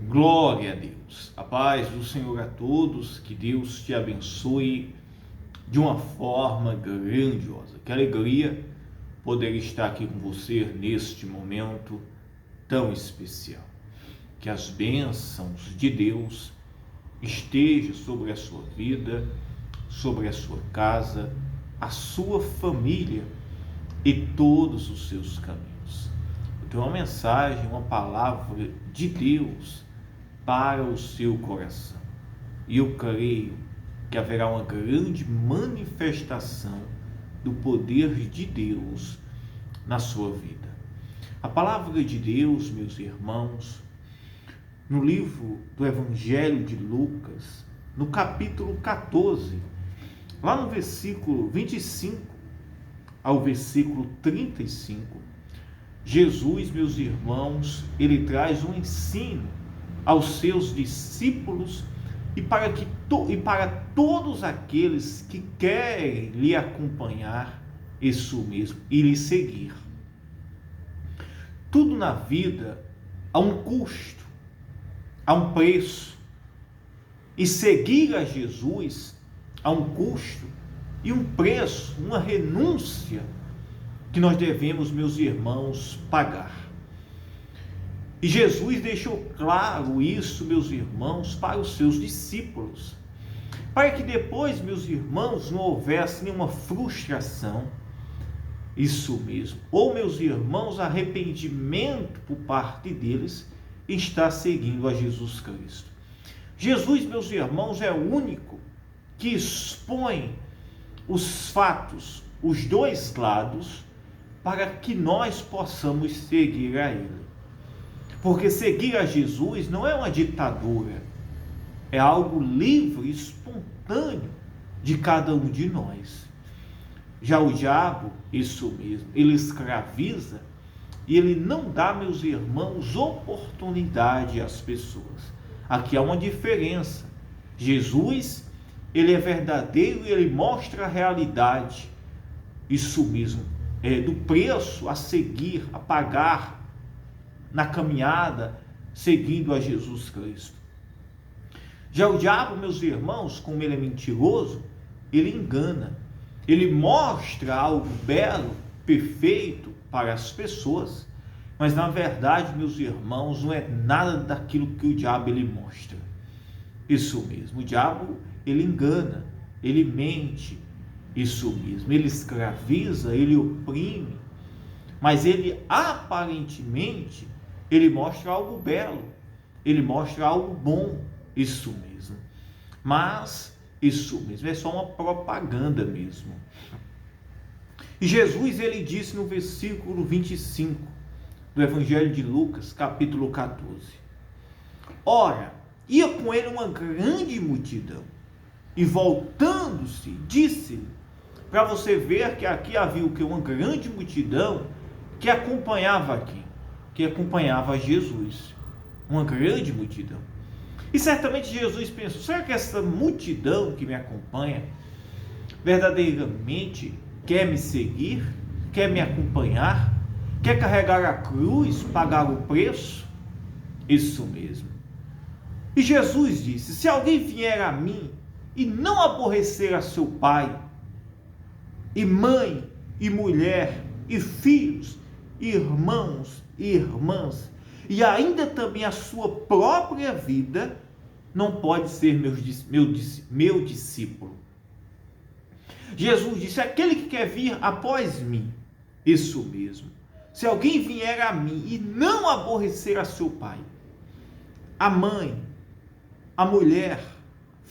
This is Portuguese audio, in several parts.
Glória a Deus. A paz do Senhor a todos. Que Deus te abençoe de uma forma grandiosa. Que alegria poder estar aqui com você neste momento tão especial. Que as bênçãos de Deus estejam sobre a sua vida, sobre a sua casa, a sua família e todos os seus caminhos. Eu tenho uma mensagem, uma palavra de Deus para o seu coração. E eu creio que haverá uma grande manifestação do poder de Deus na sua vida. A palavra de Deus, meus irmãos, no livro do Evangelho de Lucas, no capítulo 14, lá no versículo 25 ao versículo 35, Jesus, meus irmãos, ele traz um ensino aos seus discípulos e para todos aqueles que querem lhe acompanhar, isso mesmo, e lhe seguir. Tudo na vida há um custo, há um preço, e seguir a Jesus há um custo e um preço, uma renúncia que nós devemos, meus irmãos, pagar. E Jesus deixou claro isso, meus irmãos, para os seus discípulos, para que depois, meus irmãos, não houvesse nenhuma frustração, isso mesmo, ou, meus irmãos, arrependimento por parte deles em estar seguindo a Jesus Cristo. Jesus, meus irmãos, é o único que expõe os fatos, os dois lados, para que nós possamos seguir a Ele. Porque seguir a Jesus não é uma ditadura, é algo livre e espontâneo de cada um de nós. Já o diabo, isso mesmo, ele escraviza e ele não dá, meus irmãos, oportunidade às pessoas. Aqui há uma diferença. Jesus, ele é verdadeiro e ele mostra a realidade, isso mesmo, do preço a seguir, a pagar na caminhada, seguindo a Jesus Cristo. Já o diabo, meus irmãos, como ele é mentiroso, ele engana, ele mostra algo belo, perfeito para as pessoas, mas na verdade, meus irmãos, não é nada daquilo que o diabo ele mostra. Isso mesmo, o diabo ele engana, ele mente, isso mesmo, ele escraviza, ele oprime, mas ele aparentemente ele mostra algo belo, ele mostra algo bom, isso mesmo. Mas isso mesmo é só uma propaganda mesmo. E Jesus ele disse no versículo 25 do Evangelho de Lucas, capítulo 14. Ora, ia com ele uma grande multidão, e voltando-se, disse-lhe, para você ver que aqui havia o que? Uma grande multidão que acompanhava aqui. Que acompanhava Jesus, uma grande multidão. E certamente Jesus pensou, será que essa multidão que me acompanha verdadeiramente quer me seguir, quer me acompanhar, quer carregar a cruz, pagar o preço? Isso mesmo. E Jesus disse, se alguém vier a mim e não aborrecer a seu pai, e mãe, e mulher, e filhos, irmãos e irmãs, e ainda também a sua própria vida, não pode ser meu discípulo. Jesus disse, aquele que quer vir após mim, isso mesmo, se alguém vier a mim e não aborrecer a seu pai, a mãe, a mulher,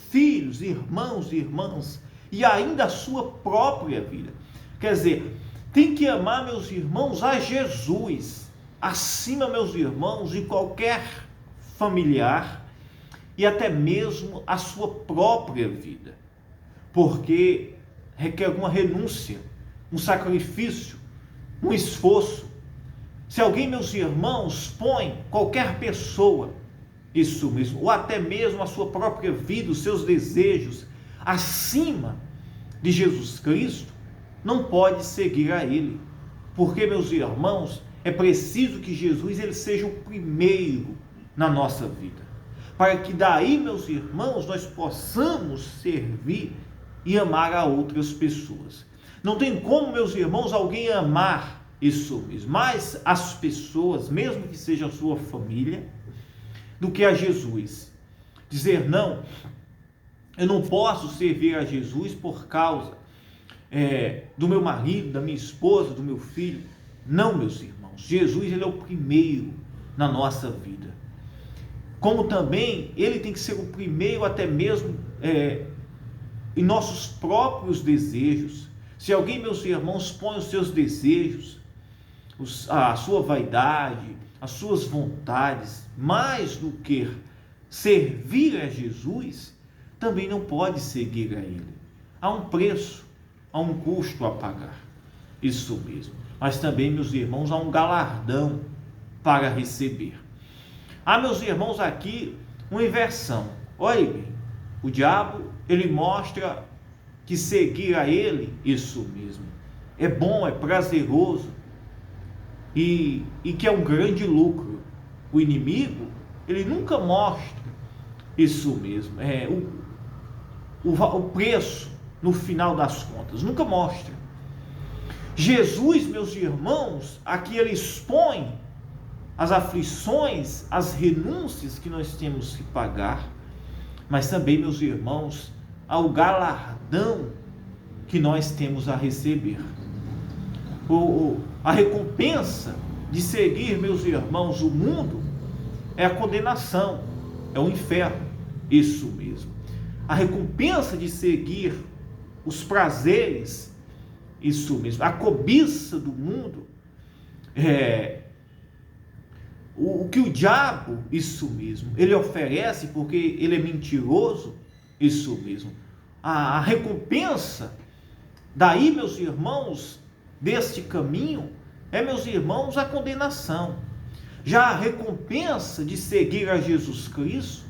filhos, irmãos e irmãs, e ainda a sua própria vida, quer dizer, tem que amar, meus irmãos, a Jesus, acima, meus irmãos, de qualquer familiar e até mesmo a sua própria vida, porque requer uma renúncia, um sacrifício, um esforço. Se alguém, meus irmãos, põe qualquer pessoa, isso mesmo, ou até mesmo a sua própria vida, os seus desejos, acima de Jesus Cristo, não pode seguir a Ele, porque, meus irmãos, é preciso que Jesus ele seja o primeiro na nossa vida. para que daí, meus irmãos, nós possamos servir e amar a outras pessoas. Não tem como, meus irmãos, alguém amar isso mesmo, mais as pessoas, mesmo que seja a sua família, do que a Jesus. Dizer, não, eu não posso servir a Jesus por causa do meu marido, da minha esposa, do meu filho. Não, meus irmãos, Jesus, ele é o primeiro na nossa vida. Como também ele tem que ser o primeiro até mesmo em nossos próprios desejos. Se alguém, meus irmãos, põe os seus desejos, a sua vaidade, as suas vontades, mais do que servir a Jesus, também não pode seguir a Ele. Há um preço, há um custo a pagar. Isso mesmo. Mas também, meus irmãos, há um galardão para receber. Há, meus irmãos, aqui uma inversão. Olha bem, o diabo, ele mostra que seguir a ele, isso mesmo, é bom, é prazeroso e que é um grande lucro. O inimigo, ele nunca mostra isso mesmo, o preço no final das contas, nunca mostra. Jesus, meus irmãos, aqui ele expõe as aflições, as renúncias que nós temos que pagar, mas também, meus irmãos, ao galardão que nós temos a receber. A recompensa de seguir, meus irmãos, o mundo é a condenação, é o inferno, isso mesmo. A recompensa de seguir os prazeres, isso mesmo, a cobiça do mundo, o que o diabo, isso mesmo, ele oferece, porque ele é mentiroso, isso mesmo. A recompensa, daí, meus irmãos, deste caminho, meus irmãos, a condenação. Já a recompensa de seguir a Jesus Cristo,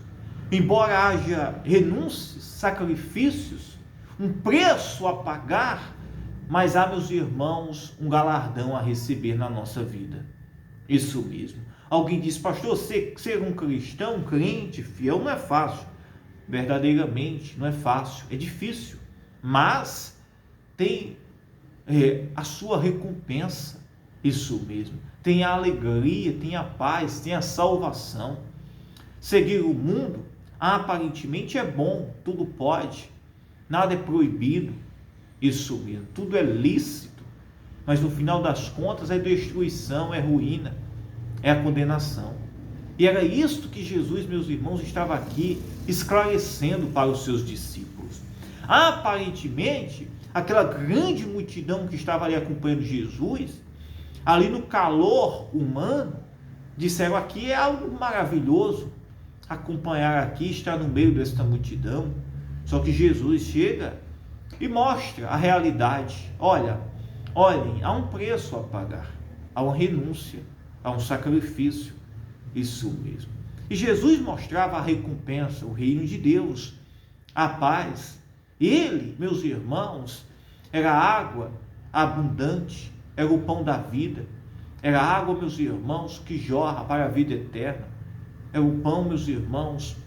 embora haja renúncias, sacrifícios, um preço a pagar, mas há, meus irmãos, um galardão a receber na nossa vida. Isso mesmo. Alguém diz, pastor, ser um cristão, um crente, fiel, não é fácil. Verdadeiramente, não é fácil, é difícil. Mas tem a sua recompensa, isso mesmo. Tem a alegria, tem a paz, tem a salvação. Seguir o mundo, aparentemente é bom, tudo pode, nada é proibido, isso mesmo, tudo é lícito, mas no final das contas é destruição, é ruína, é a condenação. E era isto que Jesus, meus irmãos, estava aqui esclarecendo para os seus discípulos. Aparentemente, aquela grande multidão que estava ali acompanhando Jesus, ali no calor humano, disseram, aqui é algo maravilhoso, acompanhar aqui, estar no meio desta multidão. Só que Jesus chega e mostra a realidade. Olhem, há um preço a pagar, há uma renúncia, há um sacrifício, isso mesmo. E Jesus mostrava a recompensa, o reino de Deus, a paz. Ele, meus irmãos, era a água abundante, era o pão da vida, era a água, meus irmãos, que jorra para a vida eterna, é o pão, meus irmãos,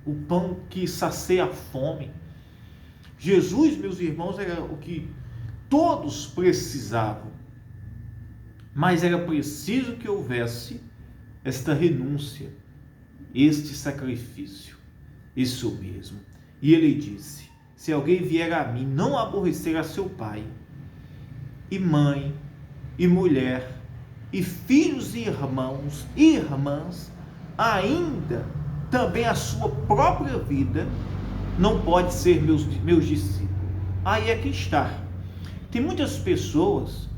o pão que sacia a fome. Jesus, meus irmãos, era o que todos precisavam, mas era preciso que houvesse esta renúncia, este sacrifício, isso mesmo. E ele disse, se alguém vier a mim, não aborrecer a seu pai, e mãe, e mulher, e filhos e irmãos e irmãs, ainda também a sua própria vida, não pode ser meus discípulos. Aí é que está. Tem muitas pessoas,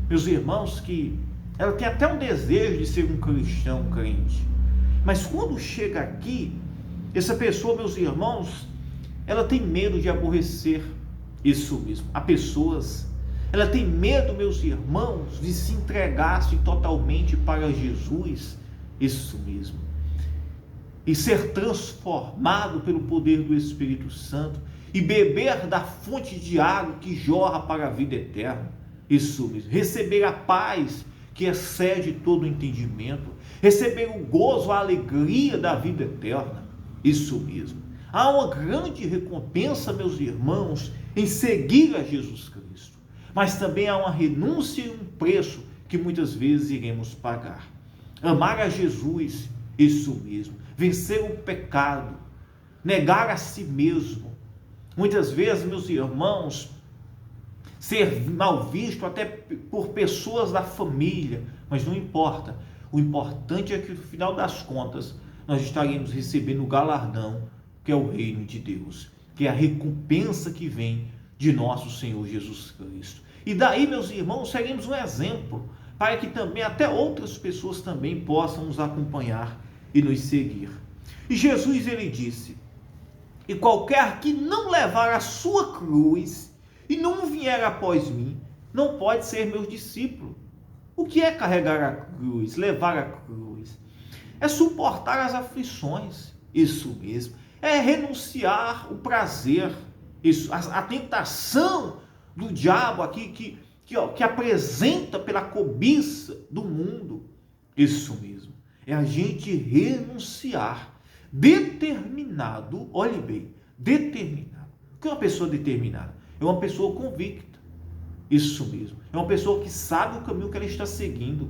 meus irmãos, que ela tem até um desejo de ser um cristão, um crente, mas quando chega aqui, essa pessoa, meus irmãos, ela tem medo de aborrecer, isso mesmo, a pessoas. Ela tem medo, meus irmãos, de se entregar-se totalmente para Jesus, isso mesmo, e ser transformado pelo poder do Espírito Santo, e beber da fonte de água que jorra para a vida eterna, isso mesmo, receber a paz que excede todo o entendimento, receber o gozo, a alegria da vida eterna. Isso mesmo. Há uma grande recompensa, meus irmãos, em seguir a Jesus Cristo. Mas também há uma renúncia e um preço que muitas vezes iremos pagar. Amar a Jesus, isso mesmo. Vencer o pecado, negar a si mesmo. Muitas vezes, meus irmãos, ser mal visto até por pessoas da família, mas não importa. O importante é que no final das contas nós estaremos recebendo o galardão, que é o reino de Deus, que é a recompensa que vem de nosso Senhor Jesus Cristo. E daí, meus irmãos, seremos um exemplo para que também até outras pessoas também possam nos acompanhar e nos seguir. E Jesus, ele disse: e qualquer que não levar a sua cruz e não vier após mim, não pode ser meu discípulo. O que é carregar a cruz, levar a cruz? É suportar as aflições, isso mesmo. É renunciar o prazer, isso, a tentação do diabo aqui que apresenta pela cobiça do mundo, isso mesmo. É a gente renunciar, determinado, olhe bem, determinado. O que é uma pessoa determinada? É uma pessoa convicta, isso mesmo. É uma pessoa que sabe o caminho que ela está seguindo.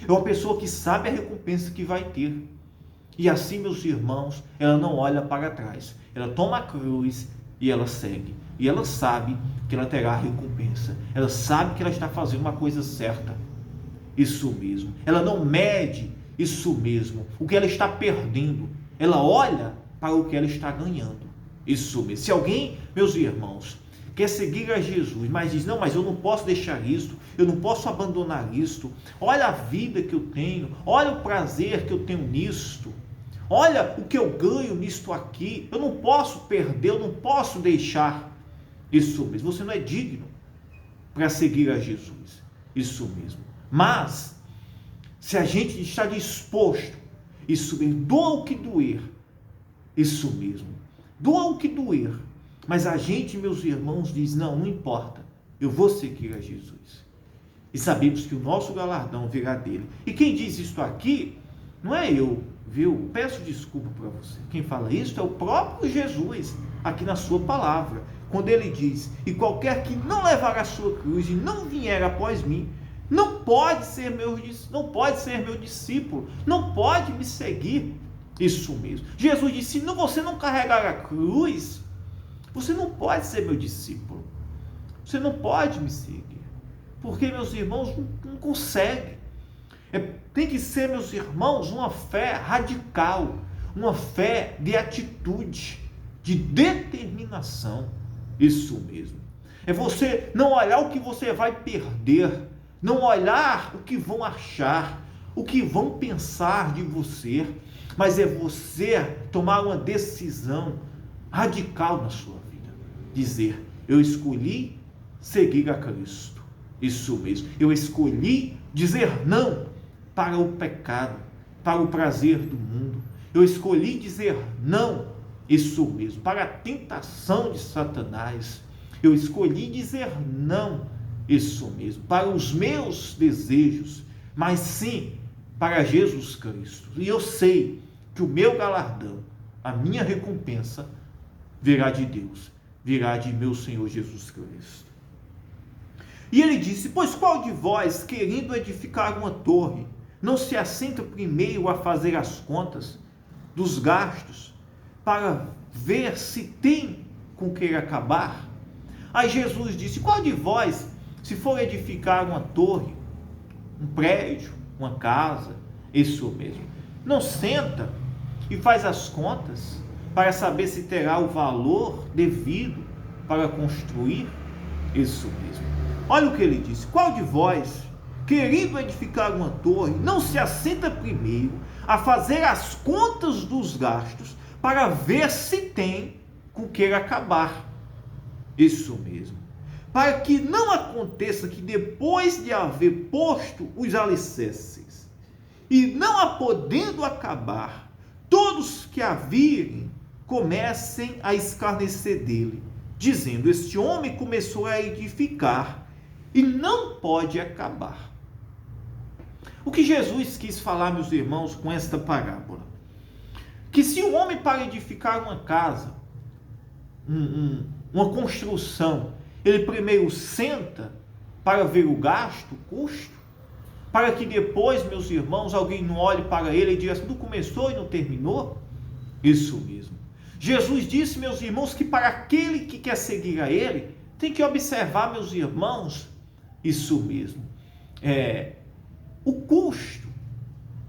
É uma pessoa que sabe a recompensa que vai ter. E assim, meus irmãos, ela não olha para trás. Ela toma a cruz e ela segue. E ela sabe que ela terá a recompensa. Ela sabe que ela está fazendo uma coisa certa. Isso mesmo. Ela não mede, isso mesmo, o que ela está perdendo. Ela olha para o que ela está ganhando. Isso mesmo. Se alguém, meus irmãos, quer seguir a Jesus, mas diz: não, mas eu não posso deixar isto, eu não posso abandonar isto, olha a vida que eu tenho, olha o prazer que eu tenho nisto, olha o que eu ganho nisto aqui, eu não posso perder, eu não posso deixar. Isso mesmo, você não é digno para seguir a Jesus, isso mesmo. Mas, se a gente está disposto, isso mesmo, doa o que doer, isso mesmo, doa o que doer, mas a gente, meus irmãos, diz: não, não importa, eu vou seguir a Jesus. E sabemos que o nosso galardão virá dele. E quem diz isso aqui, não é eu, viu? Peço desculpa para você. Quem fala isso é o próprio Jesus, aqui na sua palavra. Quando ele diz: e qualquer que não levar a sua cruz e não vier após mim, não pode ser meu discípulo, não pode me seguir. Isso mesmo. Jesus disse: se você não carregar a cruz, você não pode ser meu discípulo. Você não pode me seguir. Porque, meus irmãos, não consegue. Tem que ser, meus irmãos, uma fé radical. Uma fé de atitude, de determinação. Isso mesmo. É você não olhar o que você vai perder. Não olhar o que vão achar, o que vão pensar de você. Mas é você tomar uma decisão radical na sua vida. Dizer: eu escolhi seguir a Cristo. Isso mesmo. Eu escolhi dizer não para o pecado, para o prazer do mundo. Eu escolhi dizer não, isso mesmo, para a tentação de Satanás. Eu escolhi dizer não, isso mesmo, para os meus desejos, mas sim para Jesus Cristo. E eu sei que o meu galardão, a minha recompensa, virá de Deus, virá de meu Senhor Jesus Cristo. E ele disse: pois qual de vós, querendo edificar uma torre, não se assenta primeiro a fazer as contas dos gastos, para ver se tem com que acabar? Aí Jesus disse: qual de vós, se for edificar uma torre, um prédio, uma casa, isso mesmo, não senta e faz as contas para saber se terá o valor devido para construir? Isso mesmo. Olha o que ele disse: qual de vós, querendo edificar uma torre, não se assenta primeiro a fazer as contas dos gastos para ver se tem com que acabar? Isso mesmo. Para que não aconteça que depois de haver posto os alicerces e não a podendo acabar, todos que a virem comecem a escarnecer dele, dizendo: este homem começou a edificar e não pode acabar. O que Jesus quis falar, meus irmãos, com esta parábola? Que se um homem para edificar uma casa, uma construção, ele primeiro senta para ver o gasto, o custo, para que depois, meus irmãos, alguém não olhe para ele e diga assim, tu começou e não terminou? Isso mesmo. Jesus disse, meus irmãos, que para aquele que quer seguir a ele, tem que observar, meus irmãos, isso mesmo, o custo,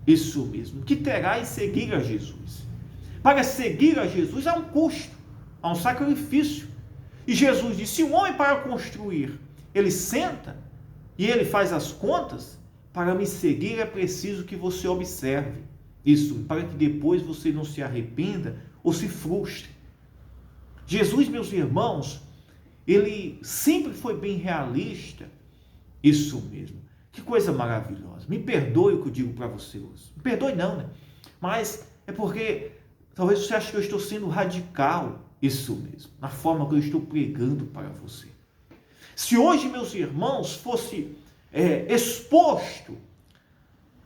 isso mesmo, que terá em seguir a Jesus. Para seguir a Jesus há um custo, há um sacrifício. E Jesus disse, se um homem para construir, ele senta e ele faz as contas, para me seguir é preciso que você observe isso, para que depois você não se arrependa ou se frustre. Jesus, meus irmãos, ele sempre foi bem realista, isso mesmo. Que coisa maravilhosa. Me perdoe o que eu digo para você hoje. Me perdoe não, né? Mas é porque talvez você ache que eu estou sendo radical, isso mesmo, na forma que eu estou pregando para você. Se hoje, meus irmãos, fosse exposto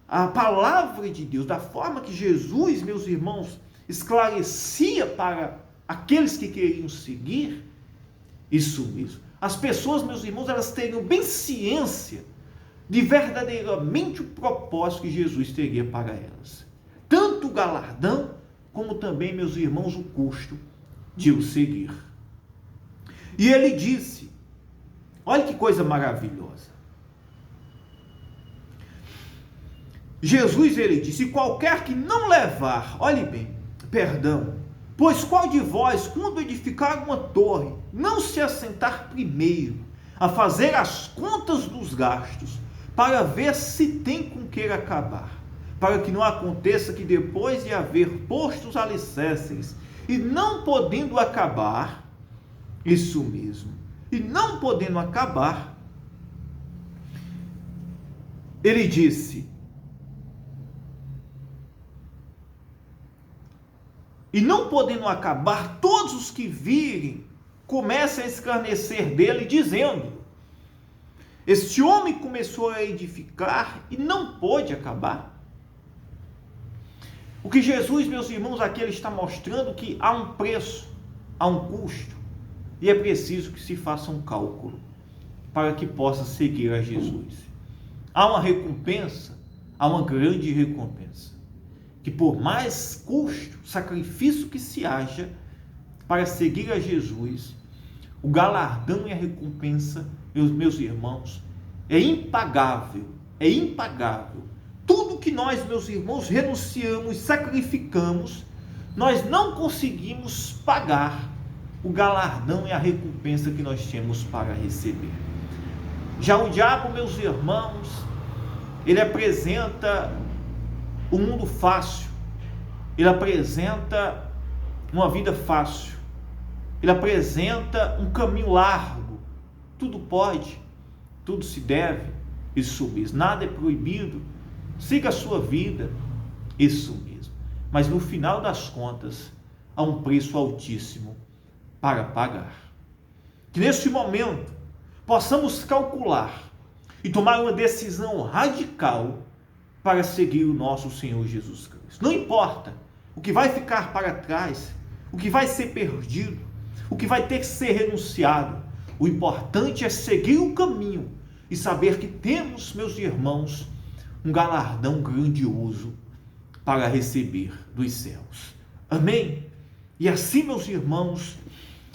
a palavra de Deus, da forma que Jesus, meus irmãos, esclarecia para aqueles que queriam seguir, isso mesmo. As pessoas, meus irmãos, elas teriam bem ciência de verdadeiramente o propósito que Jesus teria para elas. Tanto o galardão, como também, meus irmãos, o custo de o seguir. E ele disse, olha que coisa maravilhosa. Jesus, ele disse, qualquer que não levar, olhe bem, perdão, pois qual de vós, quando edificar uma torre, não se assentar primeiro a fazer as contas dos gastos, para ver se tem com que acabar, para que não aconteça que depois de haver posto os alicerces, e não podendo acabar, isso mesmo, e não podendo acabar, ele disse, e não podendo acabar, todos os que virem, comecem a escarnecer dele, dizendo, este homem começou a edificar e não pôde acabar. O que Jesus, meus irmãos, aqui ele está mostrando que há um preço, há um custo, e é preciso que se faça um cálculo, para que possa seguir a Jesus. Há uma recompensa, há uma grande recompensa, que por mais custo, sacrifício que se haja para seguir a Jesus, o galardão e a recompensa, meus irmãos, é impagável, é impagável. Tudo que nós, meus irmãos, renunciamos, sacrificamos, nós não conseguimos pagar o galardão e a recompensa que nós temos para receber. Já o diabo, meus irmãos, ele apresenta um mundo fácil, ele apresenta uma vida fácil, ele apresenta um caminho largo, tudo pode, tudo se deve, isso mesmo, nada é proibido, siga a sua vida, isso mesmo, mas no final das contas, há um preço altíssimo para pagar. Que neste momento, possamos calcular e tomar uma decisão radical para seguir o nosso Senhor Jesus Cristo. Não importa o que vai ficar para trás, o que vai ser perdido, o que vai ter que ser renunciado. O importante é seguir o caminho e saber que temos, meus irmãos, um galardão grandioso para receber dos céus. Amém? E assim, meus irmãos,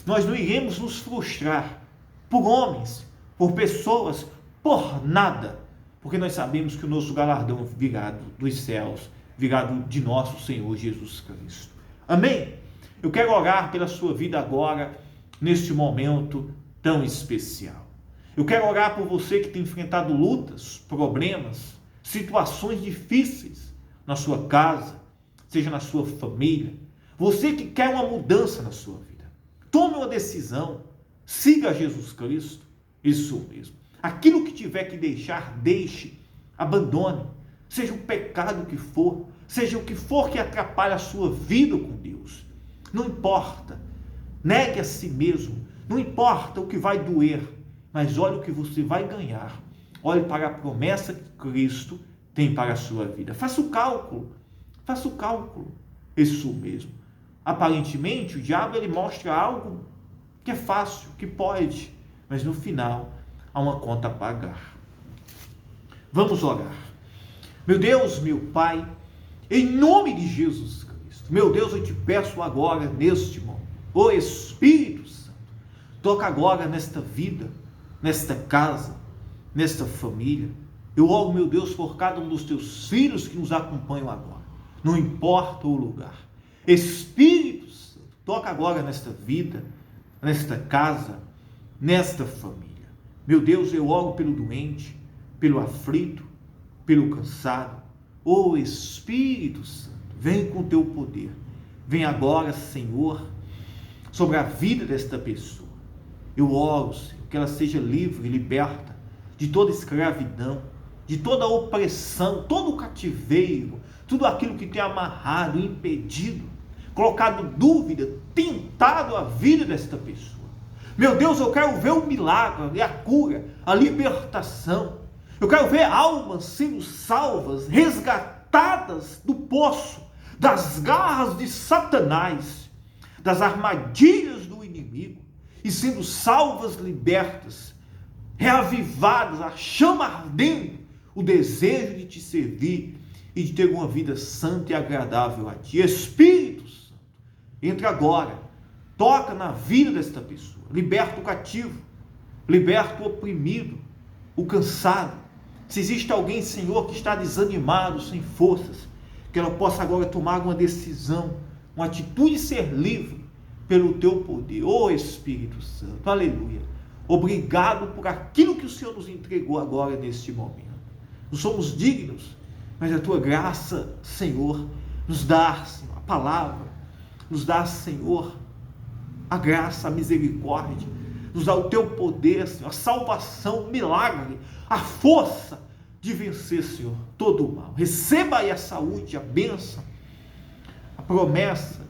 nós não iremos nos frustrar por homens, por pessoas, por nada, porque nós sabemos que o nosso galardão virá dos céus, virá de nosso Senhor Jesus Cristo. Amém? Eu quero orar pela sua vida agora, neste momento tão especial. Eu quero orar por você que tem enfrentado lutas, problemas, situações difíceis na sua casa, seja na sua família. Você que quer uma mudança na sua vida. Tome uma decisão, siga Jesus Cristo, isso mesmo. Aquilo que tiver que deixar, deixe, abandone, seja o pecado que for, seja o que for que atrapalhe a sua vida com Deus. Não importa, negue a si mesmo, não importa o que vai doer, mas olhe o que você vai ganhar. Olhe para a promessa que Cristo tem para a sua vida. Faça o cálculo. Isso mesmo. Aparentemente, o diabo ele mostra algo que é fácil, que pode, mas no final há uma conta a pagar. Vamos orar. Meu Deus, meu Pai, em nome de Jesus Cristo, meu Deus, eu te peço agora, neste momento, ô Espírito Santo, toca agora nesta vida, nesta casa, nesta família. Eu oro, meu Deus, por cada um dos teus filhos que nos acompanham agora, não importa o lugar. Espírito Santo, toca agora nesta vida, nesta casa, nesta família. Meu Deus, eu oro pelo doente, pelo aflito, pelo cansado. Ô Espírito Santo, vem com o teu poder. Vem agora, Senhor, sobre a vida desta pessoa. Eu oro, Senhor, que ela seja livre e liberta de toda escravidão, de toda opressão, todo o cativeiro, tudo aquilo que tem amarrado, impedido, colocado dúvida, tentado a vida desta pessoa. Meu Deus, eu quero ver o milagre, a cura, a libertação. Eu quero ver almas sendo salvas, resgatadas do poço, das garras de Satanás, das armadilhas do inimigo, e sendo salvas, libertas, reavivadas, a chama ardendo, o desejo de te servir e de ter uma vida santa e agradável a ti. Espírito Santo, entra agora, toca na vida desta pessoa, liberta o cativo, liberta o oprimido, o cansado. Se existe alguém, Senhor, que está desanimado, sem forças, que ela possa agora tomar uma decisão, uma atitude de ser livre pelo teu poder. Ô Espírito Santo, aleluia. Obrigado por aquilo que o Senhor nos entregou agora neste momento. Não somos dignos, mas a tua graça, Senhor, nos dá, Senhor, a palavra, nos dá, Senhor, a graça, a misericórdia, nos dá o teu poder, Senhor, a salvação, o milagre, a força de vencer, Senhor, todo o mal. Receba aí a saúde, a bênção, a promessa,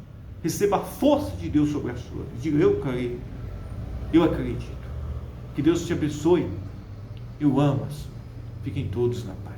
receba a força de Deus sobre a sua vida. Diga, eu creio, eu acredito. Que Deus te abençoe. Eu amo, Senhor. Fiquem todos na paz.